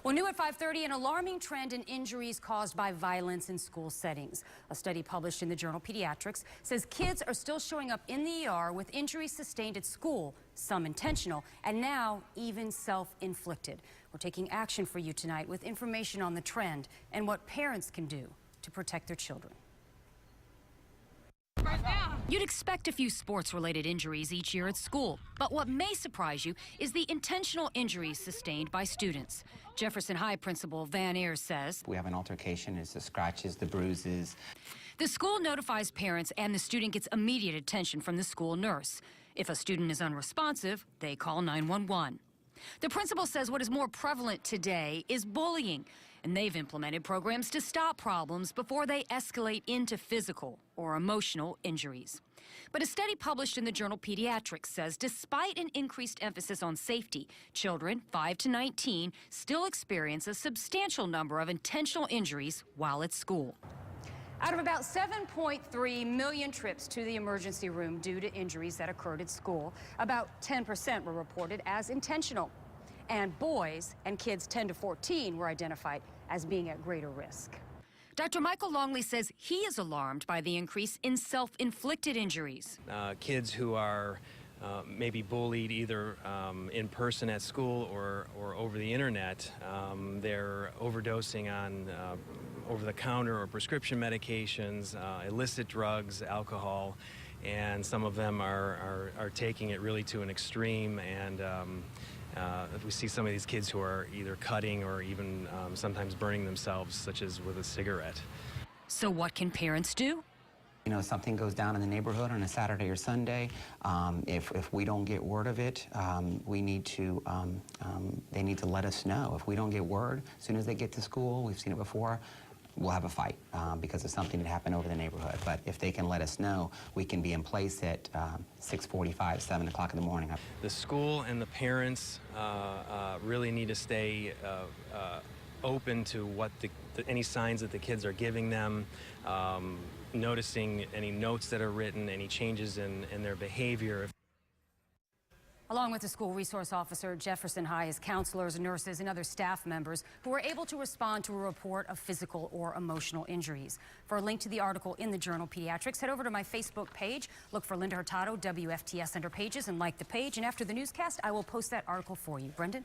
Well, new at 5:30, an alarming trend in injuries caused by violence in school settings. A study published in the journal Pediatrics says kids are still showing up in the ER with injuries sustained at school, some intentional, and now even self-inflicted. We're taking action for you tonight with information on the trend and what parents can do to protect their children. You'd expect a few sports-related injuries each year at school, but what may surprise you is the intentional injuries sustained by students. Jefferson High Principal Van Ayers says, "We have an altercation, it's the scratches, the bruises." The school notifies parents and the student gets immediate attention from the school nurse. If a student is unresponsive, they call 911. The principal says what is more prevalent today is bullying, and they've implemented programs to stop problems before they escalate into physical or emotional injuries. But a study published in the journal Pediatrics says despite an increased emphasis on safety, children 5 to 19 still experience a substantial number of intentional injuries while at school. Out of about 7.3 million trips to the emergency room due to injuries that occurred at school, about 10% were reported as intentional. And boys and kids 10 to 14 were identified as being at greater risk. Dr. Michael Longley says he is alarmed by the increase in self-inflicted injuries. Kids who are maybe bullied either in person at school or over the internet, they're overdosing on over-the-counter or prescription medications, illicit drugs, alcohol, and some of them are taking it really to an extreme. And we see some of these kids who are either cutting or even sometimes burning themselves, such as with a cigarette. So what can parents do? You know, something goes down in the neighborhood on a Saturday or Sunday. If we don't get word of it, we need to, they need to let us know. If we don't get word, as soon as they get to school, we've seen it before, we'll have a fight because of something that happened over the neighborhood. But if they can let us know, we can be in place at 6:45, 7 o'clock in the morning. The school and the parents really need to stay open to what any signs that the kids are giving them, noticing any notes that are written, any changes in their behavior. Along with the school resource officer, Jefferson High has counselors, nurses, and other staff members who are able to respond to a report of physical or emotional injuries. For a link to the article in the journal Pediatrics, head over to my Facebook page, look for Linda Hurtado, WFTS under pages, and like the page. And after the newscast, I will post that article for you. Brendan?